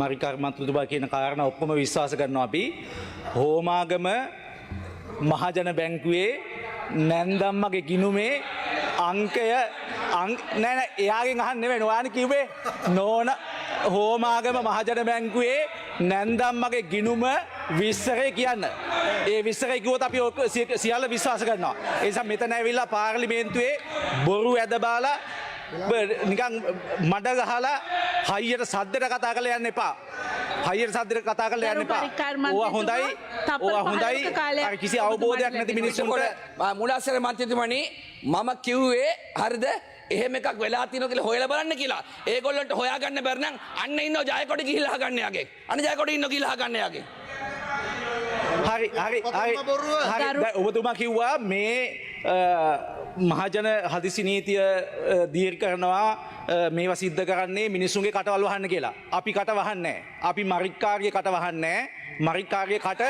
මරිකා මන්ත්‍රීතුමා කියන කාරණා ඔක්කොම විශ්වාස කරනවා අපි. හෝමාගම මහජන බැංකුවේ නැන්දම්මගේ ගිණුමේ අංකය නෑ එයාගෙන් අහන්න නෙවෙයි ඔයානේ කිව්වේ නෝන හෝමාගම මහජන බැංකුවේ නැන්දම්මගේ ගිණුම විස්තරේ කියන්න. ඒ විස්තරේ කිව්වොත් අපි සියල්ල විශ්වාස කරනවා. ඒ නිසා මෙතන ඇවිල්ලා පාර්ලිමේන්තුවේ බොරු ඇද බාලා නිකන් මඩ ගහලා හයියට සද්දට කතා කරලා යන්න එපා. හයියට සද්දට කතා කරලා යන්න එපා. ඕවා හොඳයි. ඕවා හොඳයි. අර කිසි අවබෝධයක් නැති මිනිස්සුන්ට මුලාසර මන්ත්‍රීතුමනි මම කිව්වේ හරිද එහෙම එකක් වෙලා තියෙනවා කියලා හොයලා බලන්න කියලා. ඒගොල්ලන්ට හොයාගන්න බැරි නම් අන්න ඉන්නව ජයකොඩි ගිහිල්ලා අහගන්න යගේ. අන්න ජයකොඩි ඉන්නව ගිහිල්ලා අහගන්න යගේ. හරි ඔබතුමා කිව්වා මේ මහජන හදිසි නීතිය දීර් කරනවා මේවා සිද්ධ කරන්නේ මිනිස්සුන්ගේ කටවල් වහන්න කියලා. අපි කට වහන්නේ නැහැ. අපි මරික්කාගේ කට වහන්නේ නැහැ. මරික්කාගේ කට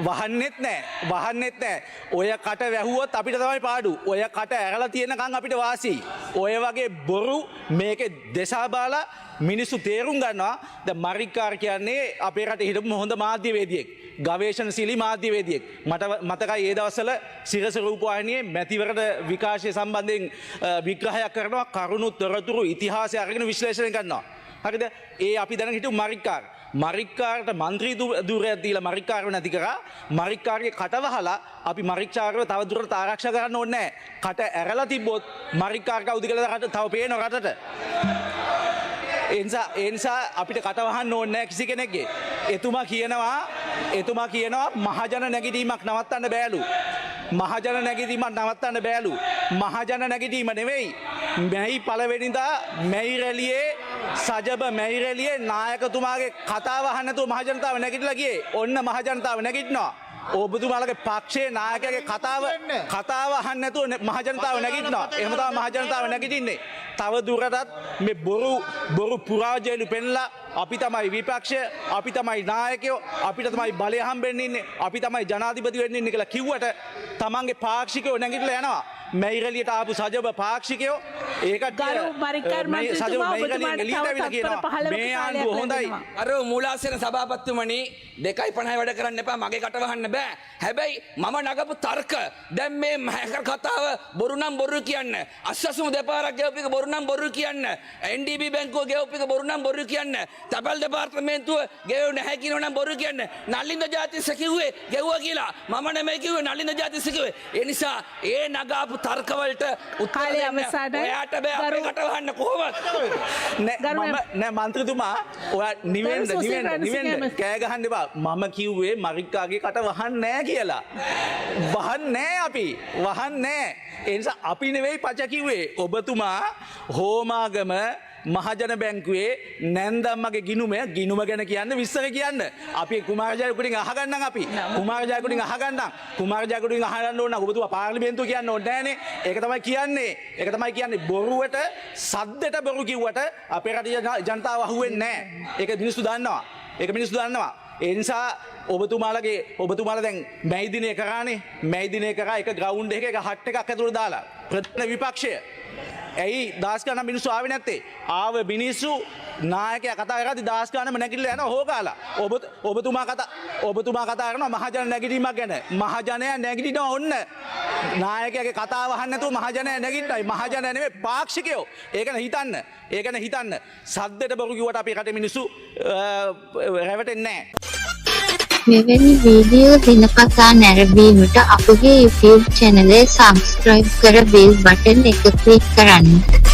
වහන්නෙත් නැහැ. වහන්නෙත් නැහැ. ඔය කට වැහුවොත් අපිට තමයි පාඩු. ඔය කට ඇරලා තියෙනකන් අපිට වාසි. ඔය වගේ බොරු මේකේ දෙසා බාලා මිනිස්සු තේරුම් ගන්නවා. දැන් මරික්කාර කියන්නේ අපේ රටේ හිටපු හොඳ මාධ්‍යවේදියෙක්. ගවේෂණශීලී මාධ්‍යවේදියෙක්. මට මතකයි ඒ දවස්වල සිරස රූපවාහිනියේ මැතිවරණ විකාශය සම්බන්ධයෙන් විග්‍රහයක් කරනවා කරුණු තොරතුරු ඉතිහාසය අරගෙන විශ්ලේෂණය කරනවා. හරිද? ඒ අපි දැනගෙන හිටපු මරික්කාර. මරික්කාරට මන්ත්‍රී ධූරයක් දීලා මරික්කාරව නැති කරා. මරික්කාරගේ කට වහලා අපි මරික්කාරව තව දුරට ආරක්ෂා කරන්න ඕනේ නැහැ. කට ඇරලා තිබ්බොත් මරික්කාර කවුද කියලා රට තව පේන රටට. ඒ නිසා අපිට කට වහන්න ඕනේ නැහැ කිසි කෙනෙක්ගේ. එතුමා කියනවා මහජන නැගිටීමක් නවත්තන්න බෑලු. මහජන නැගිටීමක් නවත්තන්න බෑලු. මහජන නැගිටීම නෙවෙයි. මැයි පළවෙනිදා මැයි රැළියේ සජබ මැයි රැළියේ නායකතුමාගේ කතාව අහන්න නැතුව මහජනතාව නැගිටලා ගියේ. ඔන්න මහජනතාව නැගිටිනවා. ඔබතුමාලගේ පක්ෂයේ නායකයාගේ කතාව අහන්න නැතුව මහජනතාව නැගිටිනවා. එහෙම තමයි මහජනතාව නැගිටින්නේ. තව දුරටත් මේ බොරු පුරාජයලු පෙන්ලා අපි තමයි විපක්ෂය, අපි තමයි නායකයෝ, අපිට තමයි බලය හම්බෙන්න ඉන්නේ, අපි තමයි ජනාධිපති වෙන්න ඉන්නේ කියලා කිව්වට තමන්ගේ පාක්ෂිකයෝ නැගිටලා යනවා. මැයිරලියට ආපු සජබ පාක්ෂිකයෝ ඒකට ගරු මරික්කාර මන්ත්‍රීතුමා ඔබතුමාට මේ ආණ්ඩුව හොඳයි. අර මුලාසන සභාපතිතුමනි 2:50 වැඩ කරන්න එපා මගේ කට වහන්න බෑ. හැබැයි මම නගපු තර්ක දැන් මේ හැකර් කතාව බොරු නම් බොරු කියන්න. අස්සසුම දෙපාරක් ගෙවපු එක බොරු නම් බොරු කියන්න. NDB බැංකුව ගෙවපු එක බොරු නම් බොරු කියන්න. තැපැල් දෙපාර්තමේන්තුව ගෙවුව නැහැ කියනවා නම් බොරු කියන්න. නලින්ද ජාතිස්ස කිව්වේ ගෙවුවා කියලා. මම නෙමෙයි කිව්වේ නලින්ද ජාතිස්ස කිව්වේ. ඒ නිසා ඒ නගාපු තර්කවලට උත්තරය ඔයාට බෑ අපේ කට වහන්න කොහොමද? නෑ මන්ත්‍රීතුමා ඔයා නිවෙන්න කෑ ගහන්න එපා. මම කිව්වේ මරික්කාගේ කට වහන්නේ නෑ කියලා. වහන්නේ අපි. වහන්නේ. ඒ නිසා අපි නෙවෙයි පච කිව්වේ. ඔබතුමා හෝමාගම මහජන බැංකුවේ නැන්දම්මගේ ගිණුම ගැන කියන්න විස්තර කියන්න. අපි කුමාර ජයකොඩින් අහගන්නම් අපි. කුමාර ජයකොඩින් අහගන්නම්. කුමාර ජයකොඩින් අහගන්න ඕන නම් ඔබතුමා පාර්ලිමේන්තුව කියන්න ඕනේ නෑනේ. ඒක තමයි කියන්නේ. බොරුවට සද්දට බොරු කිව්වට අපේ රටේ ජනතාව අහුවෙන්නේ නෑ. ඒක මිනිස්සු දන්නවා. ඒ නිසා ඔබතුමාලා දැන් මැයි දිනේ කරානේ. මැයි දිනේ කරා එක ග්‍රවුන්ඩ් එකක හට් එකක් ඇතුළට දාලා ප්‍රධාන විපක්ෂය ඇයි දහස් ගණන් මිනිස්සු ආවේ නැත්තේ? ආව මිනිස්සු නායකයා කතා කරද්දි දහස් ගණන්ම නැගිටලා යනවා හොකාලා. ඔබතුමා කතා කරනවා මහජන නැගිටීමක් ගැන. මහජනයා නැගිටිනවා ඔන්න. නායකයාගේ කතාව අහන්න නැතුව මහජනයා නැගිටිනයි. මහජනයා නෙමෙයි පාක්ෂිකයෝ. ඒක ගැන හිතන්න. සද්දට බොරු කිව්වට අපේ රටේ මිනිස්සු රැවටෙන්නේ නැහැ. මෙවැනි වීඩියෝ දිනපතා නැරඹීමට අපගේ YouTube channel එක subscribe කර bell button එක click කරන්න.